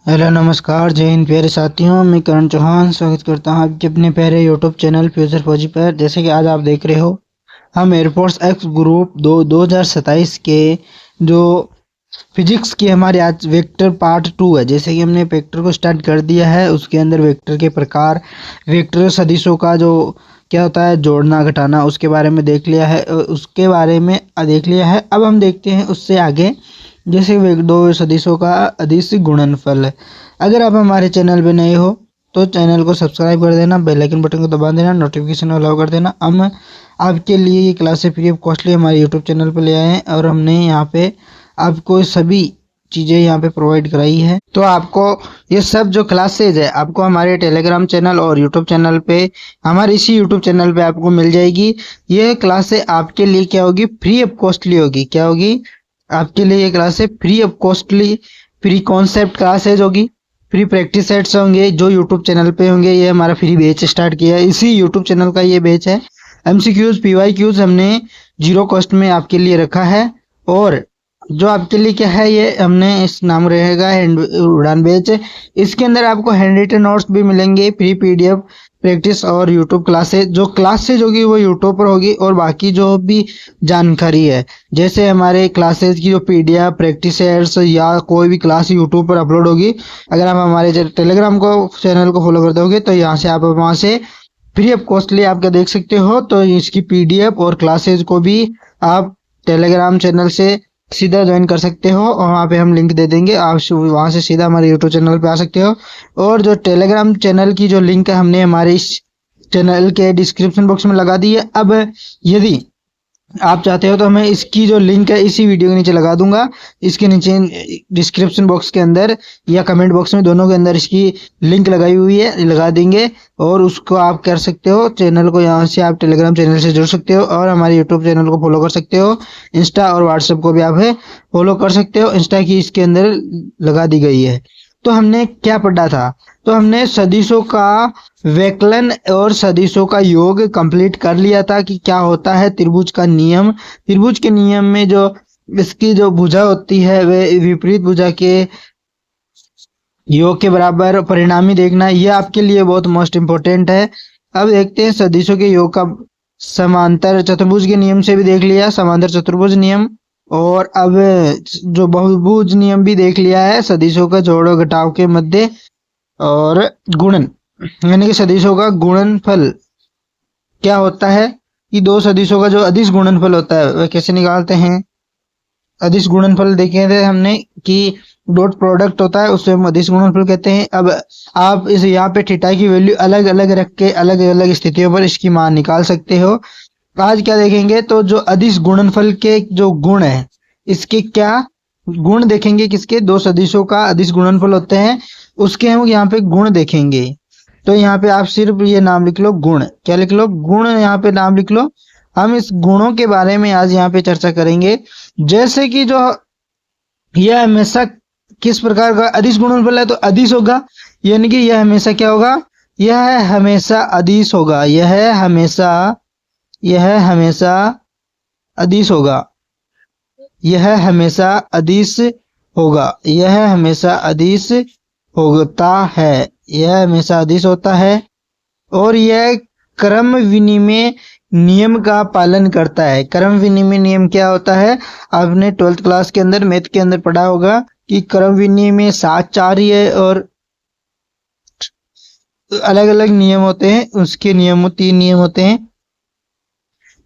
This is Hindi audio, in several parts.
हेलो नमस्कार जय हिंद प्यारे साथियों। मैं करण चौहान स्वागत करता हूं आपके अपने प्यारे यूट्यूब चैनल फ्यूचर फौजी पर। जैसे कि आज आप देख रहे हो, हम एयरफोर्स एक्स ग्रुप 2027 के जो फिजिक्स की हमारे आज वेक्टर पार्ट 2 है। जैसे कि हमने वेक्टर को स्टार्ट कर दिया है, उसके अंदर वेक्टर के प्रकार, वेक्टर सदिशों का जो क्या होता है जोड़ना घटाना, उसके बारे में देख लिया है। उसके बारे में देख लिया है। अब हम देखते हैं उससे आगे, जैसे दो सदिशों का अदिश गुणनफल है। अगर आप हमारे चैनल पे नए हो तो चैनल को सब्सक्राइब कर देना, बेल आइकन बटन को दबा देना, नोटिफिकेशन अलाउ कर देना। हम आपके लिए ये क्लासेस फ्री ऑफ कॉस्टली हमारे यूट्यूब चैनल पे ले आए हैं और हमने यहाँ पे आपको सभी चीज़ें यहाँ पे प्रोवाइड कराई है। तो आपको ये सब जो क्लासेज है आपको हमारे टेलीग्राम चैनल और यूट्यूब चैनल पे, हमारे इसी यूट्यूब चैनल पे आपको मिल जाएगी। ये क्लासें आपके लिए क्या होगी, फ्री ऑफ कॉस्टली होगी। क्या होगी आपके लिए ये क्लास है free of costly, free concept classes होगी, फ्री प्रैक्टिस सेट्स होंगे जो यूट्यूब चैनल पे होंगे। ये हमारा फ्री बैच स्टार्ट किया है, इसी यूट्यूब चैनल का ये बैच है। एमसीक्यूज पीवाईक्यूज हमने जीरो कॉस्ट में आपके लिए रखा है। और जो आपके लिए क्या है, ये हमने इस नाम रहेगा उड़ान बैच। इसके अंदर आपको हैंड रिटन नोट्स भी मिलेंगे, फ्री पीडीएफ प्रैक्टिस और यूट्यूब क्लासेज। जो क्लासेज होगी वो यूट्यूब पर होगी और बाकी जो भी जानकारी है, जैसे हमारे क्लासेज की जो पीडीएफ प्रैक्टिस सेट्स या कोई भी क्लास यूट्यूब पर अपलोड होगी, अगर आप हमारे टेलीग्राम को चैनल को फॉलो करते होगे तो यहाँ से आप वहाँ से फ्री ऑफ कॉस्टली आप क्या देख सकते हो। तो इसकी पीडीएफ और क्लासेज को भी आप टेलीग्राम चैनल से सीधा ज्वाइन कर सकते हो और वहाँ पे हम लिंक दे देंगे, आप वहाँ से सीधा हमारे यूट्यूब चैनल पे आ सकते हो। और जो टेलीग्राम चैनल की जो लिंक है हमने हमारे इस चैनल के डिस्क्रिप्शन बॉक्स में लगा दी है। अब यदि आप चाहते हो तो मैं इसकी जो लिंक है इसी वीडियो के नीचे लगा दूंगा, इसके नीचे डिस्क्रिप्शन बॉक्स के अंदर या कमेंट बॉक्स में, दोनों के अंदर इसकी लिंक लगाई हुई है, लगा देंगे। और उसको आप कर सकते हो, चैनल को यहाँ से आप टेलीग्राम चैनल से जुड़ सकते हो और हमारे यूट्यूब चैनल को फॉलो कर सकते हो। इंस्टा और व्हाट्सएप को भी आप फॉलो कर सकते हो, इंस्टा की इसके अंदर लगा दी गई है। तो हमने क्या पढ़ा था, तो हमने सदिशों का व्यकलन और सदिशों का योग कंप्लीट कर लिया था कि क्या होता है त्रिभुज का नियम। त्रिभुज के नियम में जो इसकी जो भुजा होती है वे विपरीत भुजा के योग के बराबर परिणामी देखना, यह आपके लिए बहुत मोस्ट इम्पोर्टेंट है। अब देखते हैं सदिशों के योग का समांतर चतुर्भुज के नियम से भी देख लिया, समांतर चतुर्भुज नियम। और अब जो बहुभुज नियम भी देख लिया है, सदिशों का जोड़ो घटाव के मध्य और गुणन, यानी कि सदिशों का गुणनफल क्या होता है कि दो सदिशों का जो अदिश गुणनफल होता है वह कैसे निकालते हैं। अदिश गुणनफल देखे थे हमने कि डॉट प्रोडक्ट होता है, उसे हम अदिश गुणनफल कहते हैं। अब आप इस यहाँ पे थीटा की वैल्यू अलग अलग रख के अलग अलग स्थितियों पर इसकी मान निकाल सकते हो। आज क्या देखेंगे, तो जो अदिश गुणनफल के जो गुण है, इसके क्या गुण देखेंगे, किसके दो सदिशों का अदिश गुणनफल होते हैं उसके हम यहाँ पे गुण देखेंगे। तो यहाँ पे आप सिर्फ ये नाम लिख लो गुण, क्या लिख लो गुण, यहाँ पे नाम लिख लो। हम इस गुणों के बारे में आज यहाँ पे चर्चा करेंगे। जैसे कि जो यह हमेशा किस प्रकार का अदिश गुणनफल है, तो अदिश होगा, यानी कि यह हमेशा क्या होगा, यह हमेशा अदिश होगा, यह हमेशा अदिश होगा, यह हमेशा अदिश होगा, यह हमेशा अदिश होता है, यह हमेशा अदिश होता है। और यह क्रम विनिमय नियम का पालन करता है। क्रम विनिमय नियम क्या होता है, आपने 12th क्लास के अंदर मैथ के अंदर पढ़ा होगा कि क्रम विनिमय साचार्य है और अलग अलग नियम होते हैं, उसके नियम 3 नियम होते हैं।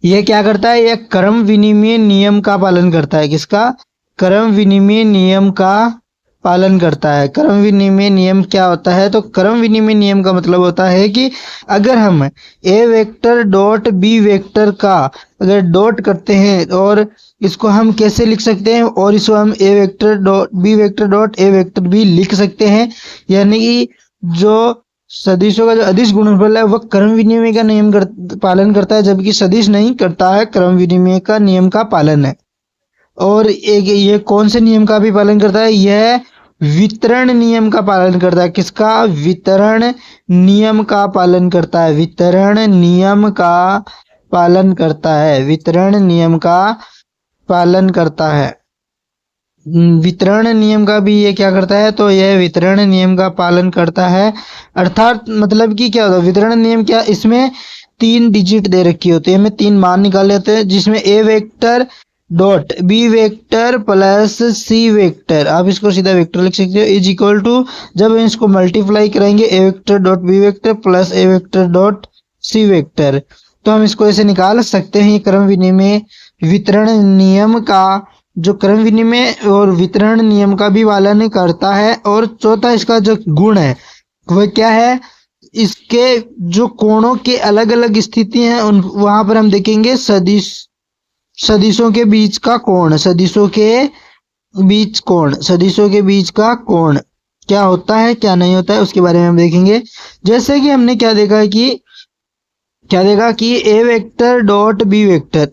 यह क्या करता है, यह क्रम विनिमय नियम का पालन करता है। किसका, क्रम विनिमय नियम का पालन करता है। क्रम विनिमय नियम क्या होता है, तो क्रम विनिमय नियम का मतलब होता है कि अगर हम A vector dot B vector का अगर डॉट करते हैं और इसको हम कैसे लिख सकते हैं, और इसको हम A vector dot B vector dot A vector भी लिख सकते हैं। यानी कि जो सदिशों का जो अदिश गुणनफल है वह क्रम विनिमय का नियम पालन करता है, जबकि सदिश नहीं करता है, क्रम विनिमय का नियम का पालन है। और एक ये कौन से नियम का भी पालन करता है, यह वितरण नियम का पालन करता है। किसका, वितरण नियम का पालन करता है, वितरण नियम का पालन करता है, वितरण नियम का पालन करता है। वितरण नियम का भी ये क्या करता है, तो यह वितरण नियम का पालन करता है। अर्थात मतलब कि क्या होता है वितरण नियम, क्या इसमें 3 डिजिट दे रखी होती है, हमें 3 मान निकाले होते हैं, जिसमें A vector dot B vector plus C vector, आप इसको सीधा वेक्टर लिख सकते हो, इज इक्वल टू, जब हम इसको मल्टीप्लाई करेंगे A vector dot B vector plus A vector dot C vector, तो हम इसको ऐसे निकाल सकते हैं। ये क्रम विनिमय वितरण नियम का, जो क्रम विनिमय और वितरण नियम का भी पालन करता है। और चौथा इसका जो गुण है वह क्या है, इसके जो कोणों के अलग अलग स्थिति हैं उन वहां पर हम देखेंगे सदिशों के बीच का कोण, सदिशों के बीच का कोण क्या होता है क्या नहीं होता है, उसके बारे में हम देखेंगे। जैसे कि हमने क्या देखा कि ए वेक्टर डॉट बी वेक्टर,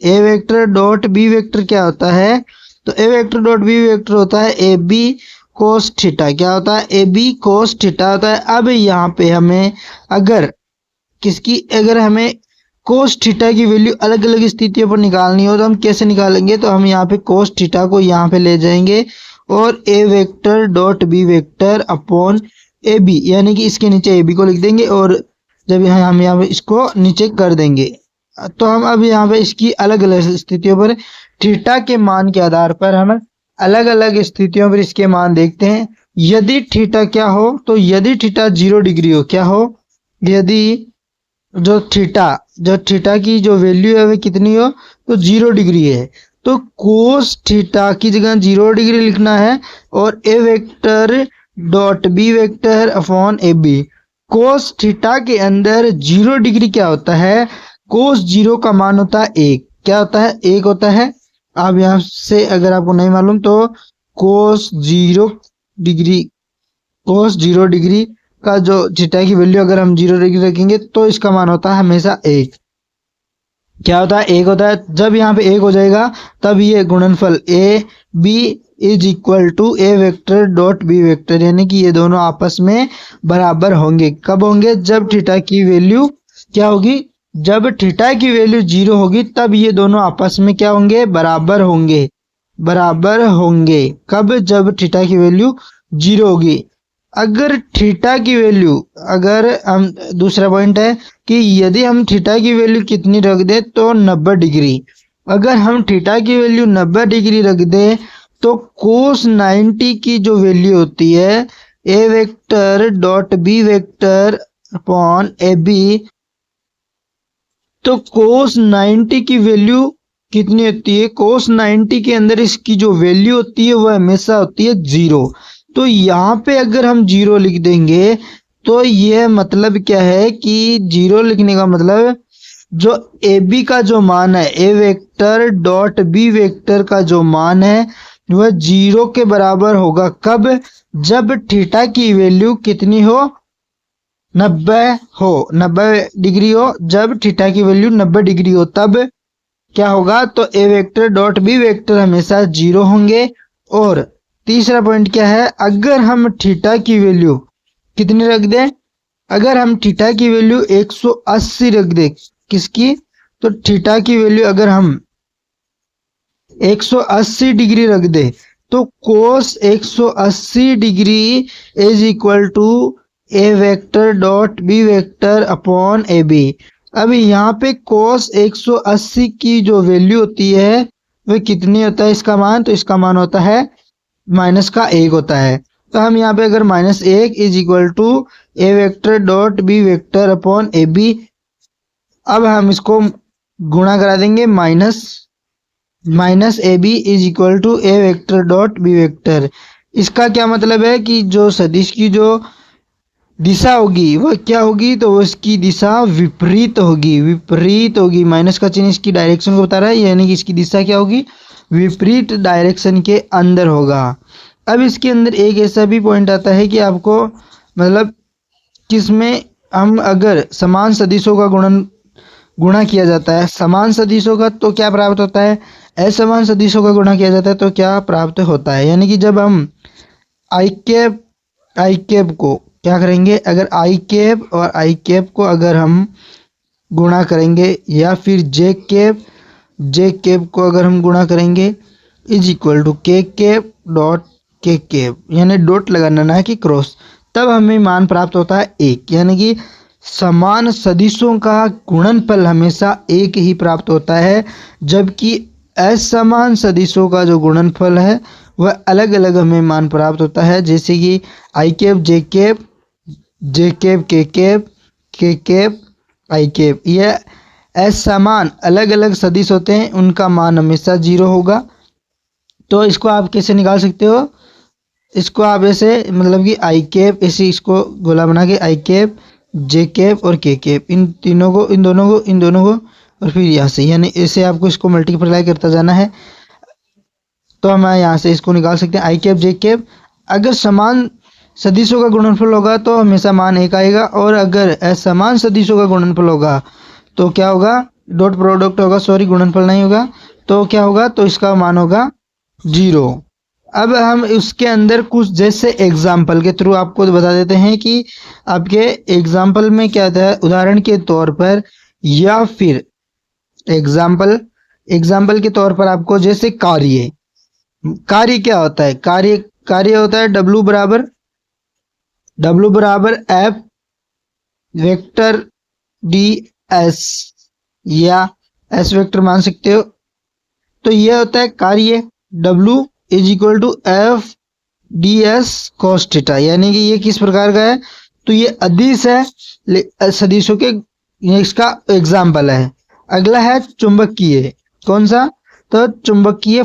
क्या होता है, तो ए वेक्टर डॉट बी वेक्टर होता है ए बी कोस थीटा, क्या होता है, ए बी कोस थीटा होता है। अब यहाँ पे हमें अगर हमें कोस थीटा की वैल्यू अलग अलग स्थितियों पर निकालनी हो तो हम कैसे निकालेंगे, तो हम यहाँ पे कोस थीटा को यहाँ पे ले जाएंगे और A vector dot B vector upon A B, यानी कि इसके नीचे ए बी को लिख देंगे और जब हम यहाँ पे इसको नीचे कर देंगे, तो हम अब यहाँ पे इसकी अलग अलग स्थितियों पर थीटा के मान के आधार पर हम अलग अलग स्थितियों पर इसके मान देखते हैं। यदि थीटा क्या हो, तो यदि थीटा 0 डिग्री हो, क्या हो, यदि जो थीटा की जो वैल्यू है वह कितनी हो, तो 0 डिग्री है, तो कोस थीटा की जगह 0 डिग्री लिखना है और A vector dot B vector upon A B. Cos theta के अंदर 0 डिग्री क्या होता है, कोस 0 का मान होता है 1, क्या होता है, 1 होता है। आप यहाँ से अगर आपको नहीं मालूम तो कोस 0 डिग्री का जो थीटा की वैल्यू अगर हम 0 डिग्री रखेंगे तो इसका मान होता है हमेशा 1, क्या होता है, 1 होता है। जब यहाँ पे 1 हो जाएगा तब ये गुणनफल A B is equal to A vector dot B vector, यानी कि ये दोनों आपस में बराबर होंगे। कब होंगे, जब थीटा की वैल्यू क्या होगी, जब थीटा की वैल्यू 0 होगी तब ये दोनों आपस में क्या होंगे, बराबर होंगे। कब, जब थीटा की वैल्यू 0 होगी। अगर थीटा की वैल्यू, अगर हम दूसरा पॉइंट है कि यदि हम थीटा की वैल्यू कितनी रख दे, तो 90 डिग्री, अगर हम थीटा की वैल्यू 90 डिग्री रख दे तो कोस 90 की जो वैल्यू होती है A vector dot B vector upon A B, तो कोस 90 की वैल्यू कितनी होती है, कोस 90 के अंदर इसकी जो वैल्यू होती है वह हमेशा होती है 0। तो यहाँ पे अगर हम 0 लिख देंगे तो यह मतलब क्या है कि 0 लिखने का मतलब जो ए बी का जो मान है, A vector dot B vector का जो मान है वह 0 के बराबर होगा। कब, जब थीटा की वैल्यू कितनी हो, 90 डिग्री हो। जब थीटा की वैल्यू 90 डिग्री हो तब क्या होगा, तो ए वेक्टर डॉट बी वेक्टर हमेशा 0 होंगे। और तीसरा पॉइंट क्या है, अगर हम थीटा की वैल्यू कितनी रख दें, अगर हम थीटा की वैल्यू 180 रख दें, किसकी, तो थीटा की वैल्यू अगर हम 180 डिग्री रख दे तो cos 180 degree is equal to A vector dot B vector upon A B. अब यहाँ पे कोस 180 की जो वैल्यू होती है वह कितनी होता है इसका मान, तो इसका मान होता है -1 होता है। तो हम यहाँ पे अगर -1 is equal to A vector dot B vector upon A B, अब हम इसको गुणा करा देंगे, minus A B is equal to A vector dot B vector. इसका क्या मतलब है कि जो सदिश की जो दिशा होगी वह क्या होगी, तो उसकी दिशा विपरीत होगी। माइनस का चिन्ह इसकी डायरेक्शन को बता रहा है, यानी कि इसकी दिशा क्या होगी, विपरीत डायरेक्शन के अंदर होगा। अब इसके अंदर एक ऐसा भी पॉइंट आता है कि आपको मतलब किसमें हम अगर समान सदिशों का गुणा किया जाता है, समान सदिशों का तो क्या प्राप्त होता है, असमान सदिशों का गुणा किया जाता है तो क्या प्राप्त होता है। यानी कि जब हम आई कैप को क्या करेंगे, अगर आई कैप और आई कैप को अगर हम गुणा करेंगे, या फिर जे कैप को अगर हम गुणा करेंगे, is equal to K cap dot के कैप, यानी डॉट लगाना ना कि क्रॉस, तब हमें मान प्राप्त होता है 1। यानी कि समान सदिशों का गुणनफल हमेशा 1 ही प्राप्त होता है, जबकि असमान सदिशों का जो गुणनफल है वह अलग अलग हमें मान प्राप्त होता है। जैसे कि I cap J cap, J cap के कैप आई कैप, यह असमान अलग अलग सदिश होते हैं, उनका मान हमेशा 0 होगा। तो इसको आप कैसे निकाल सकते हो, इसको आप ऐसे मतलब कि आई कैप, ऐसे इसको गोला बना के आई कैप जे कैप और के कैप, इन तीनों को, इन दोनों को और फिर यहाँ से, यानी ऐसे आपको इसको मल्टीप्लाई करता जाना है। तो हम यहाँ से इसको निकाल सकते हैं आई कैप जे कैप। अगर समान सदिशों का गुणनफल होगा तो हमेशा मान 1 आएगा, और अगर असमान सदिशों का गुणनफल होगा तो क्या होगा, डॉट प्रोडक्ट होगा, सॉरी गुणनफल नहीं होगा, तो क्या होगा, तो इसका मान होगा 0। अब हम उसके अंदर कुछ जैसे एग्जाम्पल के थ्रू आपको बता देते हैं कि आपके एग्जाम्पल में क्या था। उदाहरण के तौर पर या फिर एग्जाम्पल के तौर पर आपको जैसे कार्य क्या होता है, कार्य होता है W बराबर F वेक्टर डी एस, या एस वेक्टर मान सकते हो। तो यह होता है कार्य W is equal to F D S cos theta, यानी कि ये किस प्रकार का है, तो ये अदिश है सदिशों के, ये इसका एग्जाम्पल है। अगला है चुंबकीय, कौन सा, तो चुंबकीय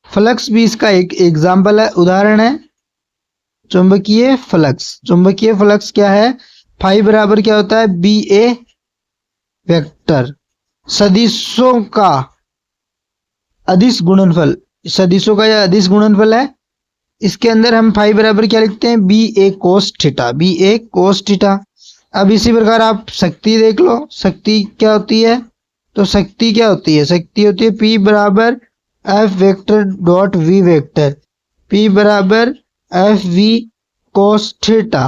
फ्लक्स भी इसका एक एग्जाम्पल है, उदाहरण है चुंबकीय फ्लक्स क्या है, फाई बराबर क्या होता है बी ए वेक्टर, सदिशों का अदिश गुणनफल, सदिशों का यह अदिश गुणनफल है। इसके अंदर हम फाई बराबर क्या लिखते हैं, बी ए कोस थीटा। अब इसी प्रकार आप शक्ति देख लो, शक्ति क्या होती है, तो शक्ति क्या होती है, शक्ति होती है P बराबर F vector dot V vector, P बराबर एफ वी कोस थीटा,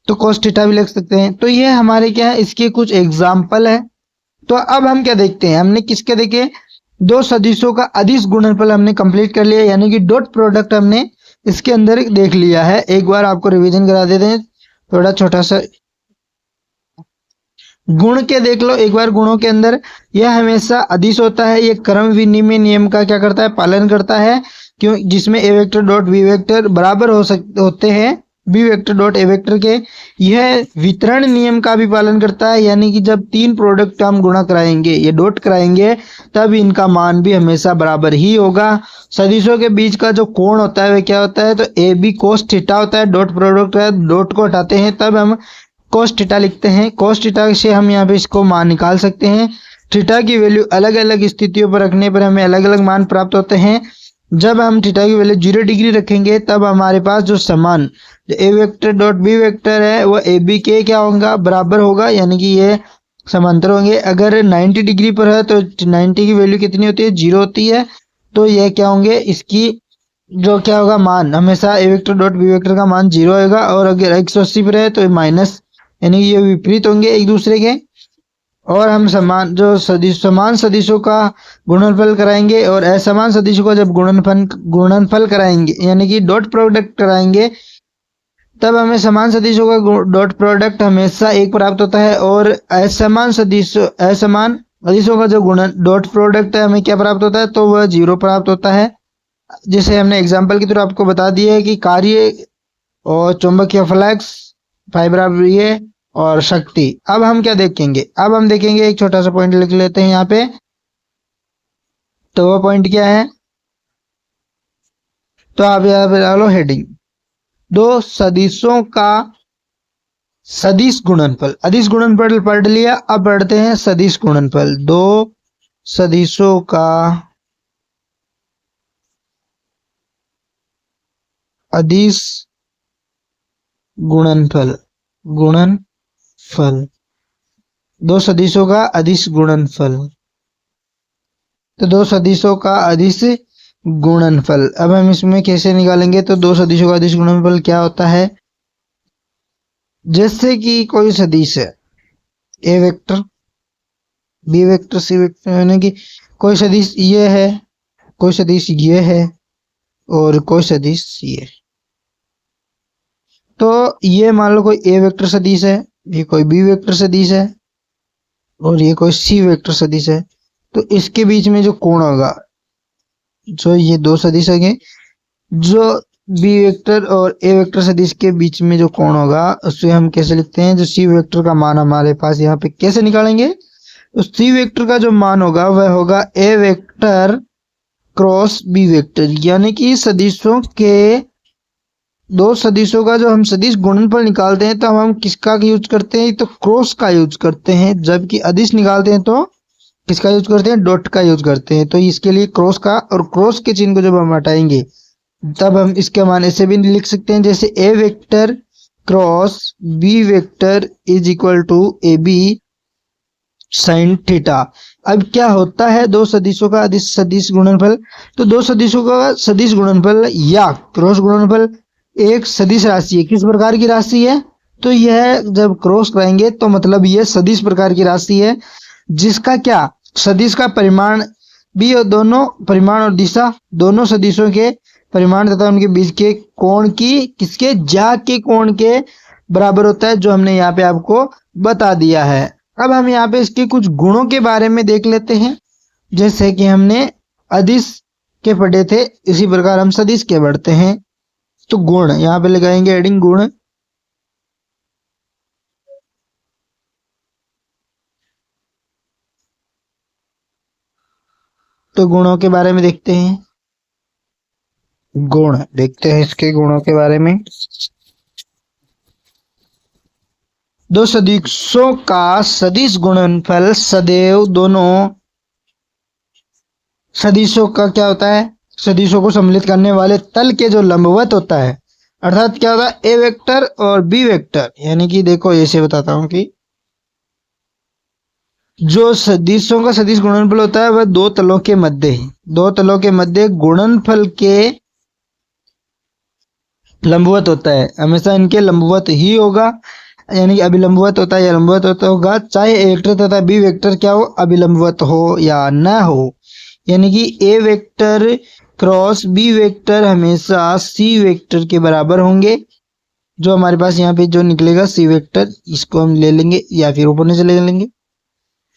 तो कोस थीटा भी लिख सकते हैं। तो ये हमारे क्या है, इसके कुछ एग्जाम्पल है। तो अब हम क्या देखते हैं, हमने किसके देखे, दो सदिशों का अदिश गुणनफल हमने कंप्लीट कर लिया, यानी कि डॉट प्रोडक्ट हमने इसके अंदर देख लिया है। एक बार आपको रिवीजन करा देते हैं, थोड़ा छोटा सा गुण के देख लो एक बार। गुणों के अंदर यह हमेशा अदिश होता है, यह क्रम विनिमय नियम का क्या करता है, पालन करता है, क्यों, जिसमें A vector dot B vector बराबर होते हैं B vector dot A vector के। यह वितरण नियम का भी पालन करता है, यानी कि जब तीन प्रोडक्ट हम गुणा कराएंगे, ये डॉट कराएंगे, तब इनका मान भी हमेशा बराबर ही होगा। सदिशों के बीच का जो कोण होता है वह क्या होता है, तो ए बी कोस थीटा होता है। डॉट प्रोडक्ट है, डॉट को हटाते हैं तब हम कोस थीटा लिखते हैं। कोस थीटा से हम यहाँ पे इसको मान निकाल सकते हैं। थीटा की वैल्यू अलग अलग स्थितियों पर रखने पर हमें अलग अलग मान प्राप्त होते हैं। जब हम थीटा की वैल्यू 0 डिग्री रखेंगे तब हमारे पास जो समान ए वेक्टर डॉट बी वेक्टर है वो ए बी के क्या होगा, बराबर होगा, यानी कि ये समांतर होंगे। अगर 90 डिग्री पर है तो 90 की वैल्यू कितनी होती है, 0 होती है। तो ये क्या होंगे, इसकी जो क्या होगा मान, हमेशा ए वेक्टर डॉट बी वेक्टर का मान 0 होगा, और अगर 180 पर है तो माइनस, यानी ये विपरीत होंगे एक दूसरे के। और हम समान सदिशों का गुणनफल कराएंगे, और असमान सदिशों का जब गुणनफल कराएंगे, यानी कि डॉट प्रोडक्ट कराएंगे, तब हमें समान सदिशों का डॉट प्रोडक्ट हमेशा 1 प्राप्त होता है, और असमान सदिशों का जो डॉट प्रोडक्ट है हमें क्या प्राप्त होता है, तो वह 0 प्राप्त होता है। जैसे हमने एग्जाम्पल की तरह आपको बता दिया है कि कार्य और चुंबकीय फ्लक्स, फाइबर ये और शक्ति। अब हम क्या देखेंगे, अब हम देखेंगे एक छोटा सा पॉइंट लिख लेते हैं यहाँ पे। तो वो पॉइंट क्या है, तो आप यहाँ पे डालो हेडिंग, दो सदिशों का सदिश गुणनफल। अदिश गुणनफल पढ़ लिया, अब पढ़ते हैं सदिश गुणनफल। दो सदिशों का अदिश गुणनफल, दो सदिशों का अदिश गुणनफल। तो दो सदिशों का अदिश गुणनफल, अब हम इसमें कैसे निकालेंगे, तो दो सदिशों का अदिश गुणनफल क्या होता है, जैसे कि कोई सदिश है A vector, B vector C vector, यानी कि कोई सदिश ये है, कोई सदिश ये है और कोई सदिश ये। तो ये मान लो कोई ए वेक्टर सदिश है, ये कोई बी वेक्टर सदिश है और ये कोई सी वेक्टर सदिश है। तो इसके बीच में जो कोण होगा, जो ये दो सदिश होंगे, जो बी वेक्टर और ए वेक्टर सदिश के बीच में जो कोण होगा उसे हम कैसे लिखते हैं, जो सी वेक्टर का मान हमारे पास यहाँ पे कैसे निकालेंगे, तो सी वेक्टर का जो मान होगा वह होगा ए वेक्टर क्रॉस बी वेक्टर, यानी कि सदिशों के, दो सदिशों का जो हम सदिश गुणनफल निकालते हैं तो हम किसका यूज करते हैं, तो क्रॉस का यूज करते हैं, जबकि अदिश निकालते हैं तो किसका यूज करते हैं, डॉट का यूज करते हैं। तो इसके लिए क्रॉस का, और क्रॉस के चिन्ह को जब हम हटाएंगे तब हम इसके मान ऐसे भी लिख सकते हैं, जैसे A vector cross B vector is equal to A B sine theta. अब क्या होता है दो सदिशों का अदिश सदिश गुणनफल, तो दो सदिशों का सदिश गुणनफल या क्रॉस गुणनफल एक सदिश राशि है। किस प्रकार की राशि है, तो यह जब क्रॉस कराएंगे तो मतलब यह सदिश प्रकार की राशि है, जिसका क्या, सदिश का परिमाण भी और दोनों परिमाण और दिशा दोनों सदिशों के परिमाण तथा उनके बीच के कोण की किसके, ज्या के कोण के बराबर होता है, जो हमने यहाँ पे आपको बता दिया है। अब हम यहाँ पे इसके कुछ गुणों के बारे में देख लेते हैं, जैसे कि हमने अदिश के पढ़े थे इसी प्रकार हम सदिश के पढ़ते हैं। तो गुण यहाँ पे लगाएंगे एडिंग गुण, तो गुणों के बारे में देखते हैं, गुण देखते हैं इसके गुणों के बारे में। दो सदिशों का सदिश गुणनफल सदैव दोनों सदिशों का क्या होता है, सदिशों को सम्मिलित करने वाले तल के जो लंबवत होता है, अर्थात क्या होता है ए वेक्टर और बी वेक्टर, यानी कि देखो ऐसे बताता हूं कि जो सदिशों का सदिश गुणनफल होता है वह दो तलों के मध्य है, दो तलों के मध्य गुणनफल के लंबवत होता है, हमेशा इनके लंबवत ही होगा, यानी कि अभिलंबवत होता है या लंबवत होता होगा, चाहे ए वेक्टर तथा बी वेक्टर क्या हो, अभिलंबवत हो या न हो। यानी कि ए वेक्टर क्रॉस बी वेक्टर हमेशा सी वेक्टर के बराबर होंगे, जो हमारे पास यहाँ पे जो निकलेगा सी वेक्टर, इसको हम ले लेंगे या फिर ऊपर से ले लेंगे।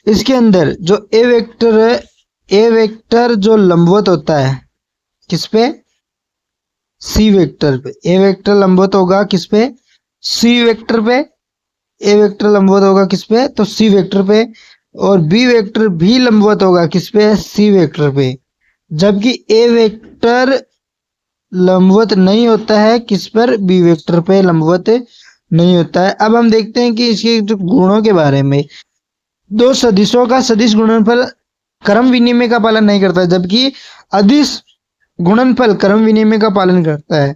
इसके अंदर जो ए वेक्टर है, ए वेक्टर जो लंबवत होता है किस पे, सी वेक्टर पे, ए वेक्टर लंबवत होगा किस पे, सी वेक्टर पे, ए वेक्टर लंबवत होगा किस पे, तो सी वेक्टर पे, और बी वेक्टर भी लंबवत होगा किस पे, सी वेक्टर पे, जबकि ए वेक्टर लंबवत नहीं होता है किस पर, बी वेक्टर पे लंबवत नहीं होता है। अब हम देखते हैं कि इसके जो गुणों के बारे में, दो सदिशों का सदिश गुणनफल क्रम विनिमय का पालन नहीं करता, जबकि अदिश गुणनफल क्रम विनिमय का पालन करता है।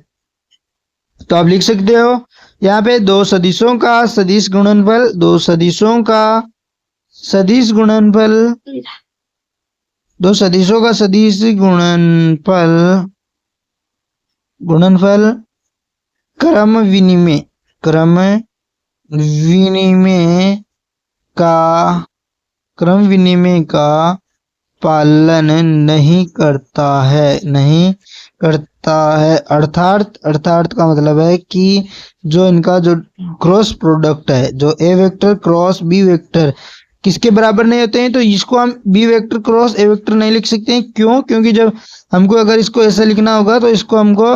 तो आप लिख सकते हो यहाँ पे दो सदिशों का सदिश गुणनफल, दो सदिशों का सदिश गुणनफल, दो सदिशों का सदिश गुणनफल, गुणनफल क्रम विनिमय, क्रम विनिमय का, क्रम विनिमय का पालन नहीं करता है, नहीं करता है, अर्थात अर्थात का मतलब है कि जो इनका जो क्रॉस प्रोडक्ट है, जो A vector cross B vector किसके बराबर नहीं होते हैं, तो इसको हम B vector cross A vector नहीं लिख सकते हैं। क्यों, क्योंकि जब हमको अगर इसको ऐसा लिखना होगा तो इसको हमको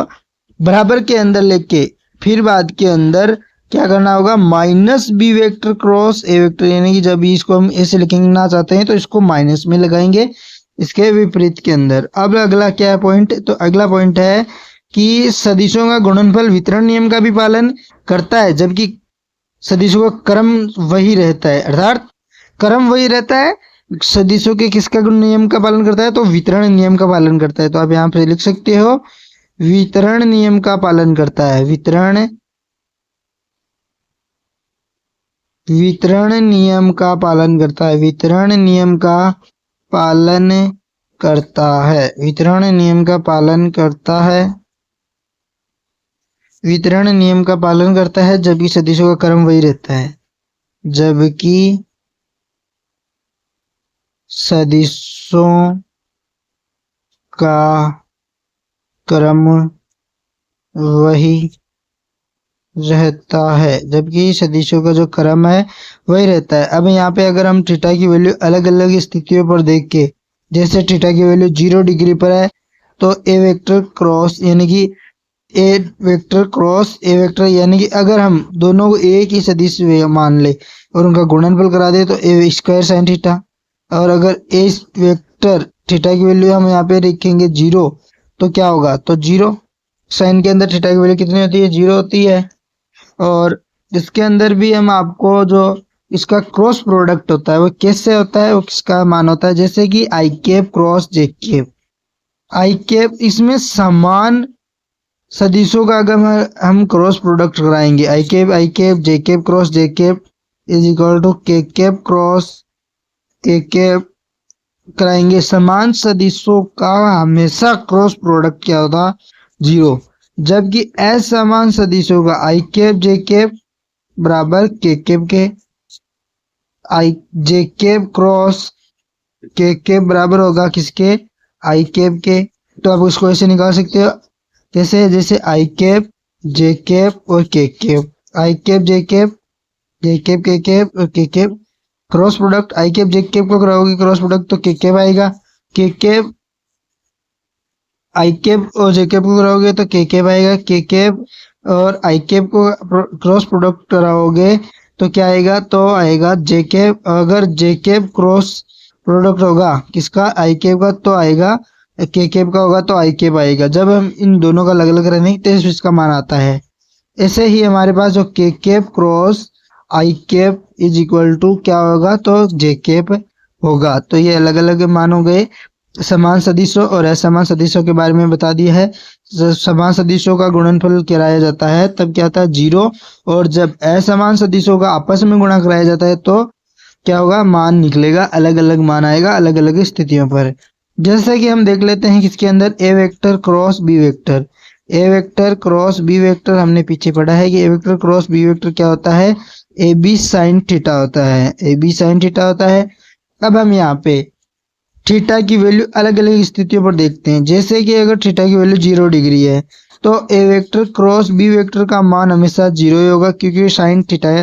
बराबर के अंदर लेके फिर बाद के अंदर क्या करना होगा, minus B vector cross A vector, यानी कि जब इसको हम ऐसे लिखना चाहते हैं तो इसको माइनस में लगाएंगे इसके विपरीत के अंदर। अब अगला क्या है पॉइंट, तो अगला पॉइंट है कि सदिशों का गुणनफल वितरण नियम का भी पालन करता है, जबकि सदिशों का क्रम वही रहता है, अर्थात क्रम वही रहता है, सदिशों के किसका नियम का पालन करता है, तो वितरण नियम का पालन करता है। तो आप यहाँ पे लिख सकते हो वितरण नियम का पालन करता है, वितरण, वितरण नियम का पालन करता है, वितरण नियम का पालन करता है, वितरण नियम का पालन करता है, वितरण नियम का पालन करता है, जबकि सदिशों का क्रम वही रहता है, जबकि सदिशों का क्रम वही रहता है, जबकि सदिशों का जो क्रम है वही रहता है। अब यहाँ पे अगर हम थीटा की वैल्यू अलग अलग स्थितियों पर देख के, जैसे थीटा की वैल्यू 0 डिग्री पर है तो ए वेक्टर क्रॉस यानी कि ए वेक्टर क्रॉस ए वेक्टर, यानी कि अगर हम दोनों को एक ही सदिश मान ले और उनका गुणनफल करा दे तो ए स्क्वायर साइन थीटा। और अगर ए वेक्टर थीटा की वैल्यू हम यहाँ पे रखेंगे 0 तो क्या होगा, तो 0 साइन के अंदर थीटा की वैल्यू कितनी होती है, 0 होती है। और इसके अंदर भी हम आपको जो इसका क्रॉस प्रोडक्ट होता है वो कैसे होता है, वो किसका मान होता है, जैसे कि I cap cross J cap. I cap इसमें समान सदिशों का अगर हम क्रॉस प्रोडक्ट कराएंगे, I cap J cap cross J cap is equal to K cap cross K cap कराएंगे, समान सदिशों का हमेशा क्रॉस प्रोडक्ट क्या होता, 0। जबकि असमान सदिशों का आई कैप जे कैप बराबर के कैप के, आई जे कैप क्रॉस के कैप बराबर होगा किसके, आई कैप के। तो आप उसको ऐसे निकाल सकते हो, कैसे, जैसे आई कैप जे कैप और के cap, I cap J cap के कैप और के कैप क्रॉस प्रोडक्ट, आई कैप जे कैप को कराओगे क्रॉस प्रोडक्ट तो के कैप आएगा, के कैप आई कैप और जे कैप को कराओगे तो के कैप आएगा, के कैप और आई कैप को क्रॉस प्रोडक्ट कराओगे तो क्या आएगा, तो आएगा जे कैप। अगर जे कैप क्रॉस प्रोडक्ट होगा किसका, आई कैप का, तो आएगा के कैप का होगा तो आई कैप आएगा। जब हम इन दोनों का अलग अलग करेंगे तो इसका मान आता है। ऐसे ही हमारे पास जो K cap cross I cap is equal to क्या होगा, तो जे कैप होगा। तो ये अलग अलग मान हो गए। समान सदिशों और असमान सदिशों के बारे में बता दिया है। समान सदिशों का गुणनफल कराया जाता है तब क्या आता है, 0। और जब असमान सदिशों का आपस में गुणा कराया जाता है तो क्या होगा, मान निकलेगा, अलग अलग मान आएगा अलग अलग स्थितियों पर। जैसे कि हम देख लेते हैं किसके अंदर, ए वेक्टर क्रॉस बी वेक्टर। ए वेक्टर क्रॉस बी वेक्टर हमने पीछे पढ़ा है कि ए वेक्टर क्रॉस बी वेक्टर क्या होता है, ए बी साइन थीटा होता है, ए बी साइन थीटा होता है। अब हम यहाँ पे थीटा की वैल्यू अलग अलग स्थितियों पर देखते हैं। जैसे कि अगर थीटा की वैल्यू 0 डिग्री है तो ए वेक्टर क्रॉस बी वेक्टर का मान हमेशा 0 ही होगा, क्योंकि साइन थीटा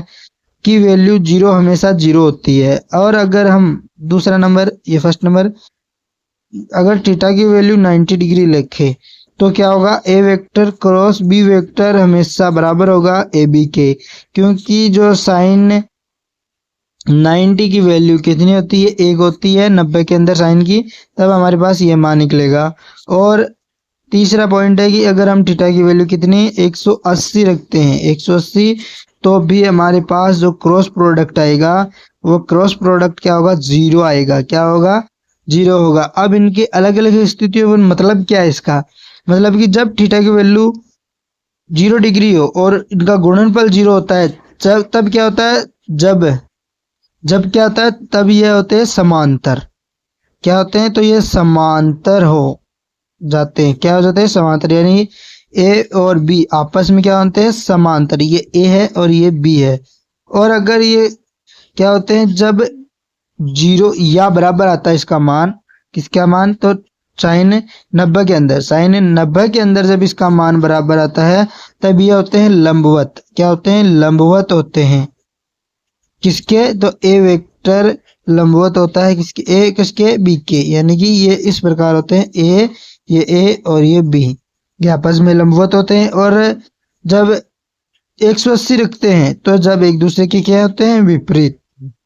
की वैल्यू 0 हमेशा 0 होती है। और अगर हम दूसरा नंबर, ये फर्स्ट नंबर, अगर थीटा की वैल्यू 90 डिग्री लिखे तो क्या होगा, ए वेक्टर क्रॉस बी वेक्टर हमेशा बराबर होगा ए बी के, क्योंकि जो साइन 90 की वैल्यू कितनी होती है, 1 होती है 90 के अंदर साइन की, तब हमारे पास ये मान निकलेगा। और तीसरा पॉइंट है कि अगर हम थीटा की वैल्यू कितनी 180 रखते हैं, 180, तो भी हमारे पास जो क्रॉस प्रोडक्ट आएगा वो क्रॉस प्रोडक्ट क्या होगा, 0 आएगा। क्या होगा, 0 होगा। अब इनकी अलग अलग स्थितियों पर मतलब क्या है, इसका मतलब कि जब थीटा की वैल्यू 0 डिग्री हो और इनका गुणनफल 0 होता है, तब क्या होता है, जब क्या होता है, तब ये होते हैं समांतर। क्या होते हैं, तो ये समांतर हो जाते हैं। क्या हो जाते हैं, समांतर, यानी ए और बी आपस में क्या होते हैं, समांतर। ये ए है और ये बी है। और अगर ये क्या होते हैं, जब 0 या बराबर आता है इसका मान, किसका मान, तो साइन 90 के अंदर, साइन 90 के अंदर जब इसका मान बराबर आता है तब ये होते हैं लंबवत। क्या होते हैं, लंबवत होते हैं। किसके, तो ए वेक्टर लंबवत होता है किसके, ए किसके, बी के, यानी कि ये इस प्रकार होते हैं, ये ए और ये बी, ये आपस में लंबवत होते हैं। और जब 180 रखते हैं तो जब एक दूसरे के क्या होते हैं, विपरीत।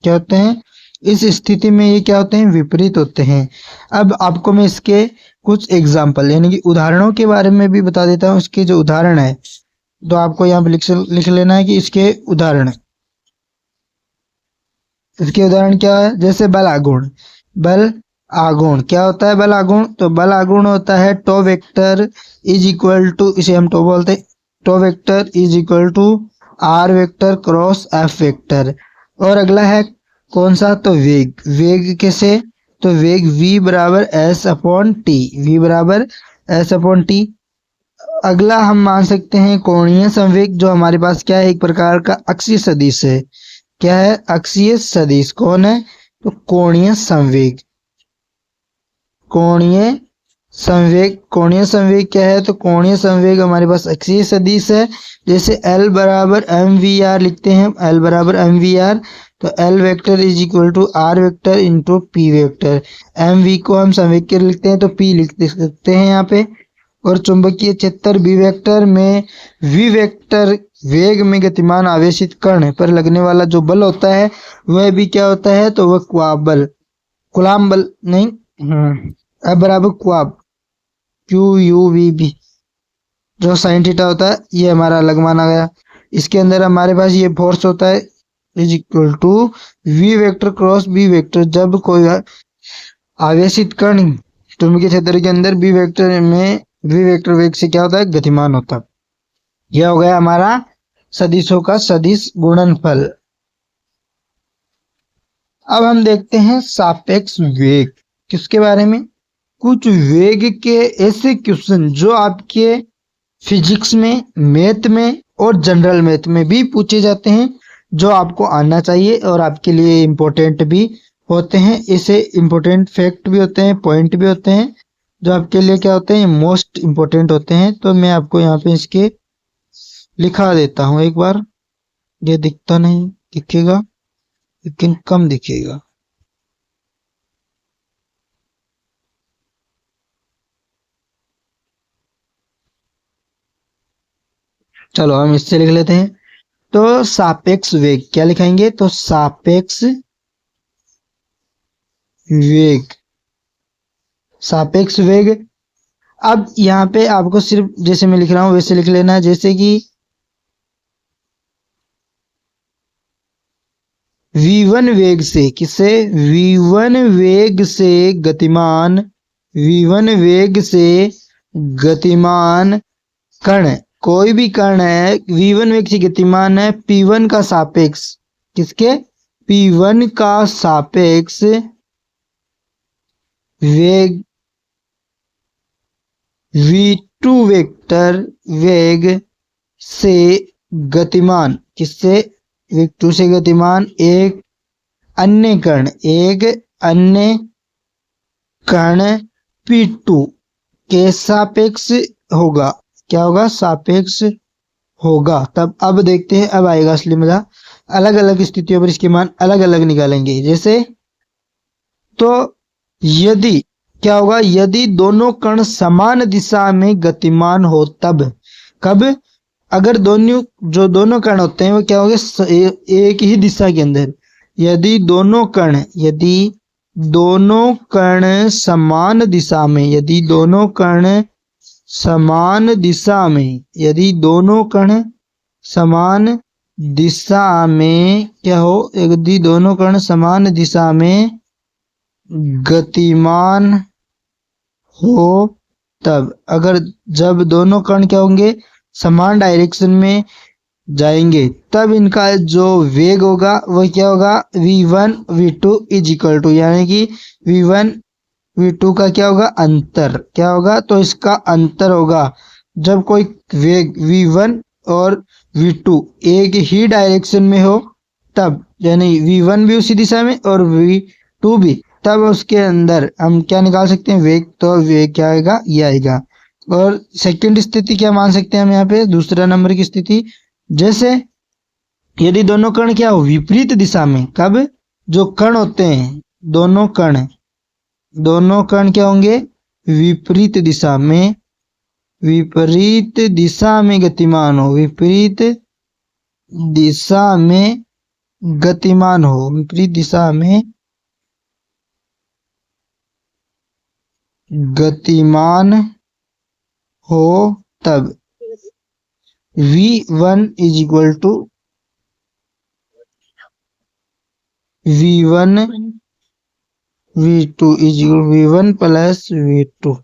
क्या होते हैं, इस स्थिति में ये क्या होते हैं, विपरीत होते हैं। अब आपको मैं इसके कुछ एग्जाम्पल यानी कि उदाहरणों के बारे में भी बता देता हूँ। इसके जो उदाहरण है तो आपको यहाँ पे लिख लेना है कि इसके उदाहरण, इसके उदाहरण क्या है, जैसे बल आघूर्ण। बल आघूर्ण क्या होता है, बल आघूर्ण, तो बल आघूर्ण होता है टो वेक्टर इज इक्वल टू, इसे हम टो बोलते हैं, टो vector is equal to R vector cross F vector. और अगला है कौन सा, तो वेग। वेग कैसे, तो वेग v बराबर एस अपॉन टी, v बराबर एस अपॉन टी। अगला हम मान सकते हैं कोणीय संवेग, जो हमारे पास क्या है, एक प्रकार का अक्षीय सदिश है। क्या है, अक्षीय सदिश। कौन है, तो कोणीय संवेग। कोणीय संवेग। कोणीय संवेग क्या है? तो कोणीय संवेग हमारे पास अक्षीय सदिश है। जैसे L बराबर एम वी आर लिखते हैं, L बराबर एम वी आर, तो L vector is equal to R vector into P vector. M V को हम संवेग के लिखते हैं तो पी लिख सकते हैं यहाँ पे। और चुंबकीय क्षेत्र बी वेक्टर में वी वेक्टर वेग में गतिमान आवेशित कण पर लगने वाला जो बल होता है वह भी क्या होता है? तो वह क्वाब बल, कुलाम बल नहीं, अब बराबर क्वाब, क्यू यू वी बी, जो साइन थीटा होता है ये हमारा अलग माना गया। इसके अंदर हमारे पास ये फोर्स होता है is equal to V vector cross B vector. जब कोई आवेशित कण चुंबकीय क्षेत्र के अंदर बी वेक्टर में वी वेक्टर वेग से क्या होता है? गतिमान होता है। यह हो गया हमारा सदिशों का सदिश गुणनफल। अब हम देखते हैं सापेक्ष वेग। किसके बारे में? कुछ वेग के ऐसे क्वेश्चन जो आपके फिजिक्स में, मैथ में और जनरल मैथ में भी पूछे जाते हैं, जो आपको आना चाहिए और आपके लिए इम्पोर्टेंट भी होते हैं। ऐसे इम्पोर्टेंट फैक्ट भी होते हैं, पॉइंट भी होते हैं जो आपके लिए क्या होते हैं? मोस्ट इम्पोर्टेंट होते हैं। तो मैं आपको यहाँ पे इसके लिखा देता हूँ एक बार। ये दिखता नहीं, दिखेगा लेकिन कम दिखेगा। चलो हम इससे लिख लेते हैं। तो सापेक्ष वेग क्या लिखाएंगे? तो सापेक्ष वेग, सापेक्ष वेग। अब यहाँ पे आपको सिर्फ जैसे मैं लिख रहा हूं वैसे लिख लेना है। जैसे कि v1 वेग से, किससे? v1 वेग से गतिमान, v1 वेग से गतिमान कण, कोई भी कण है v1 वेग से गतिमान है p1 का सापेक्ष, किसके? p1 का सापेक्ष वेग v2 वेक्टर वेग से गतिमान, किससे? वेग 2 से गतिमान एक अन्य कण, एक अन्य कण p2 के सापेक्ष होगा। क्या होगा? सापेक्ष होगा। तब अब देखते हैं, अब आएगा असली मजा। अलग अलग स्थितियों पर इसके मान अलग अलग निकालेंगे। जैसे तो यदि क्या होगा? यदि दोनों कण समान दिशा में गतिमान हो तब। कब? अगर दोनों कण होते हैं वो क्या होंगे? एक ही दिशा के अंदर। यदि दोनों कण समान दिशा में, यदि दोनों कण समान दिशा में, यदि दोनों कण समान दिशा में क्या हो? यदि दोनों कण समान दिशा में गतिमान हो तब। अगर जब दोनों कण क्या होंगे? समान डायरेक्शन में जाएंगे तब इनका जो वेग होगा वह क्या होगा? v1 v2 is equal to, यानी कि v1 v2 का क्या होगा? अंतर। क्या होगा? तो इसका अंतर होगा जब कोई वेग v1 और v2 एक ही डायरेक्शन में हो तब, यानी v1 भी उसी दिशा में और v2 भी, तब उसके अंदर हम क्या निकाल सकते हैं? वेग। तो वेग क्या आएगा? ये आएगा। और सेकंड स्थिति क्या मान सकते हैं हम यहाँ पे? दूसरा नंबर की स्थिति, जैसे यदि दोनों कण क्या हो? विपरीत दिशा में। कब? जो कण होते हैं दोनों कण क्या होंगे? विपरीत दिशा में, विपरीत दिशा में गतिमान हो, विपरीत दिशा में गतिमान हो, विपरीत दिशा में गतिमान हो तब v1 is equal to v1 v2 is equal v1 plus v2।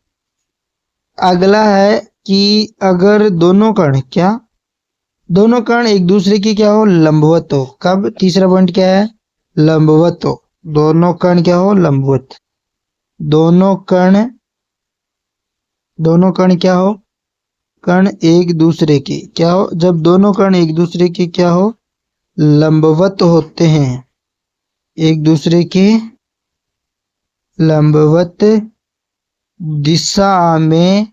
अगला है कि अगर दोनों कण क्या? दोनों कण एक दूसरे की क्या हो? लंबवत हो। कब? तीसरा पॉइंट क्या है? लंबवत हो। दोनों कण क्या हो? लंबवत। दोनों कण क्या हो? कण एक दूसरे के क्या हो? जब दोनों कण एक दूसरे के क्या हो? लंबवत होते हैं, एक दूसरे के लंबवत दिशा में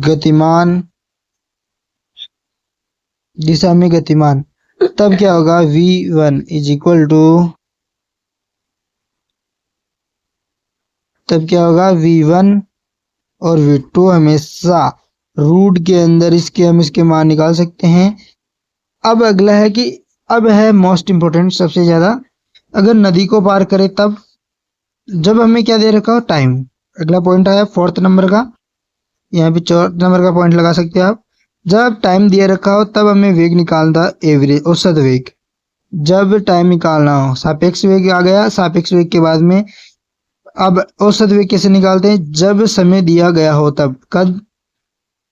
गतिमान, दिशा में गतिमान, तब क्या होगा v1 इज इक्वल टू, तब क्या होगा v1 और v2 हमेशा रूट के अंदर इसके हम इसके मान निकाल सकते हैं। अब अगला है कि अब है मोस्ट इंपोर्टेंट सबसे ज्यादा, अगर नदी को पार करे तब, जब हमें क्या दे रखा हो टाइम। अगला पॉइंट आया फोर्थ नंबर का, यहाँ पे चौथ नंबर का पॉइंट लगा सकते हैं आप। जब टाइम दिया रखा हो तब हमें वेग निकालना, एवरेज औसत वेग। जब टाइम निकालना हो, सापेक्ष वेग आ गया, सापेक्ष वेग के बाद में अब औसत वेग कैसे निकालते हैं, जब समय दिया गया हो तब। कब,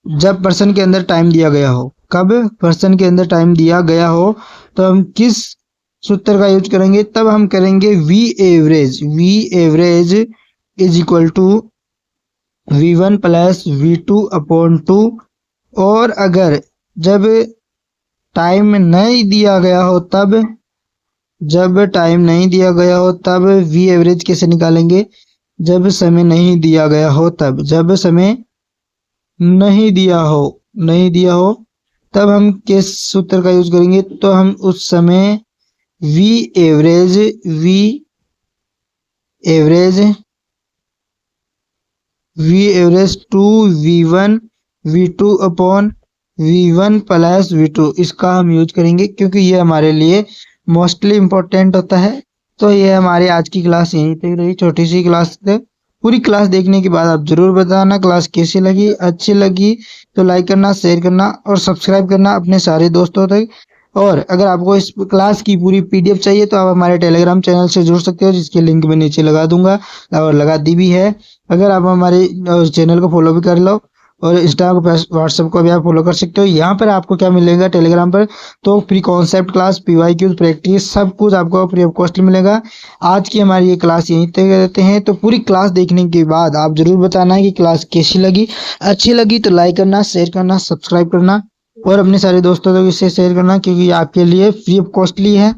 जब पर्सन के अंदर टाइम दिया गया हो, कब पर्सन के अंदर टाइम दिया गया हो तो हम किस सूत्र का यूज करेंगे, तब हम करेंगे V average. V average is equal to v1 plus v2 upon 2। और अगर जब टाइम नहीं दिया गया हो तब, जब टाइम नहीं दिया गया हो तब वी एवरेज कैसे निकालेंगे, जब समय नहीं दिया गया हो तब। जब समय नहीं दिया हो, नहीं दिया हो तब हम किस सूत्र का यूज करेंगे, तो हम उस समय V average, V average, V average to v1 v2 upon v1 plus v2, इसका हम यूज करेंगे क्योंकि ये हमारे लिए मोस्टली इम्पोर्टेंट होता है। तो ये हमारी आज की क्लास यहीं तक रही, छोटी सी क्लास थी। पूरी क्लास देखने के बाद आप जरूर बताना क्लास कैसी लगी। अच्छी लगी तो लाइक करना, शेयर करना और सब्सक्राइब करना अपने सारे दोस्तों तक। और अगर आपको इस क्लास की पूरी पीडीएफ चाहिए तो आप हमारे टेलीग्राम चैनल से जुड़ सकते हो, जिसकी लिंक मैं नीचे लगा दूंगा और लगा दी भी है। अगर आप हमारे चैनल को फॉलो भी कर लो और इंस्टाग्राम व्हाट्सएप को भी आप फॉलो कर सकते हो। यहाँ पर आपको क्या मिलेगा टेलीग्राम पर, तो free concept class, PYQs, practice सब कुछ आपको फ्री ऑफ कॉस्ट मिलेगा। आज की हमारी ये क्लास यहीं तक रहते हैं। तो पूरी क्लास देखने के बाद आप जरूर बताना है कि क्लास कैसी लगी। अच्छी लगी तो लाइक करना, शेयर करना, सब्सक्राइब करना और अपने सारे दोस्तों तक इसे शेयर करना, क्योंकि आपके लिए फ्री ऑफ कॉस्टली है।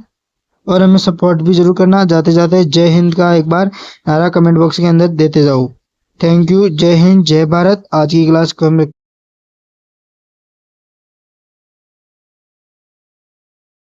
और हमें सपोर्ट भी जरूर करना। जाते जाते जय हिंद का एक बार नारा कमेंट बॉक्स के अंदर देते जाओ। Thank you. जय हिंद, जय भारत। आज की क्लास को हम